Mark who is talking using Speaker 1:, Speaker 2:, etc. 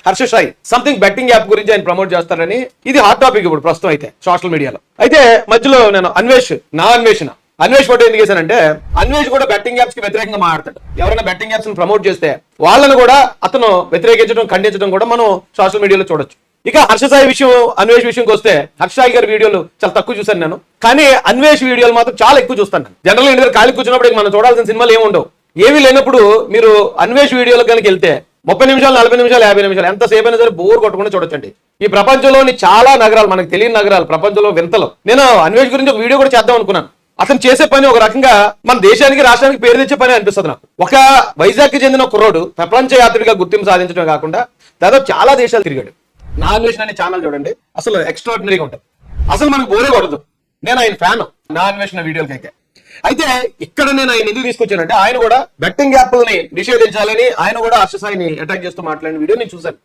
Speaker 1: Harsha Sai something betting app గురించి ఆయన promote చేస్తారని ఇది హాట్ టాపిక్ ఇప్పుడు ప్రస్తుతం అయితే సోషల్ మీడియాలో. అయితే మధ్యలో నేను అన్వేష్ ఫోటో ఎందుకు చేశానంటే అన్వేష్ కూడా బెట్టింగ్ యాప్స్ కి వ్యతిరేకంగా మాట్లాడతాడు. ఎవరైనా బెట్టింగ్ యాప్స్ ప్రమోట్ చేస్తే వాళ్ళను కూడా అతను వ్యతిరేకించడం ఖండించడం కూడా మనం సోషల్ మీడియాలో చూడొచ్చు. ఇక హర్ష సాయి విషయం అన్వేష్ విషయంకి వస్తే హర్ష సాయి గారి వీడియోలు చాలా తక్కువ చూశాను నేను, కానీ అన్వేష్ వీడియోలు మాత్రం చాలా ఎక్కువ చూస్తాను నేను. జనరల్ ఇంటి దగ్గర ఖాళీ కూర్చున్నప్పుడు మనం చూడాల్సిన సినిమాలు ఏముండవు, ఏమీ లేనప్పుడు మీరు అన్వేష్ వీడియోలకు కనుక వెళ్తే 30 నిమిషాలు 40 నిమిషాలు 50 నిమిషాలు ఎంతసేపు అయినా సరే బోర్ కొట్టకుండా చూడొచ్చండి. ఈ ప్రపంచంలోని చాలా నగరాలు, మనకు తెలియని నగరాలు, ప్రపంచంలో వింతలు. నేను అన్వేష్ గురించి ఒక వీడియో కూడా చేద్దాం అనుకున్నాను. అతను చేసే పని ఒక రకంగా మన దేశానికి రాష్ట్రానికి పేరు తెచ్చే పని అనిపిస్తుంది నాకు. ఒక వైజాగ్ కి చెందిన కుర్రోడు ప్రపంచ యాత్రిగా గుర్తింపు సాధించడం కాకుండా దాదాపు చాలా దేశాలు తిరిగాడు. నా అన్వేషణ అనే ఛానల్ చూడండి, అసలు ఎక్స్ట్రాడినరీగా ఉంటుంది, అసలు మనకు బోరే కొడదు. నేను ఆయన ఫ్యాన్ నా అన్వేషణ వీడియోలకి అయితే ఇక్కడ నేను ఆయన ఎందుకు తీసుకొచ్చానంటే ఆయన కూడా బెట్టింగ్ యాప్లని నిషేధించాలని ఆయన కూడా హర్ష సాయిని అటాక్ చేస్తూ మాట్లాడిన వీడియో నేను చూశాను.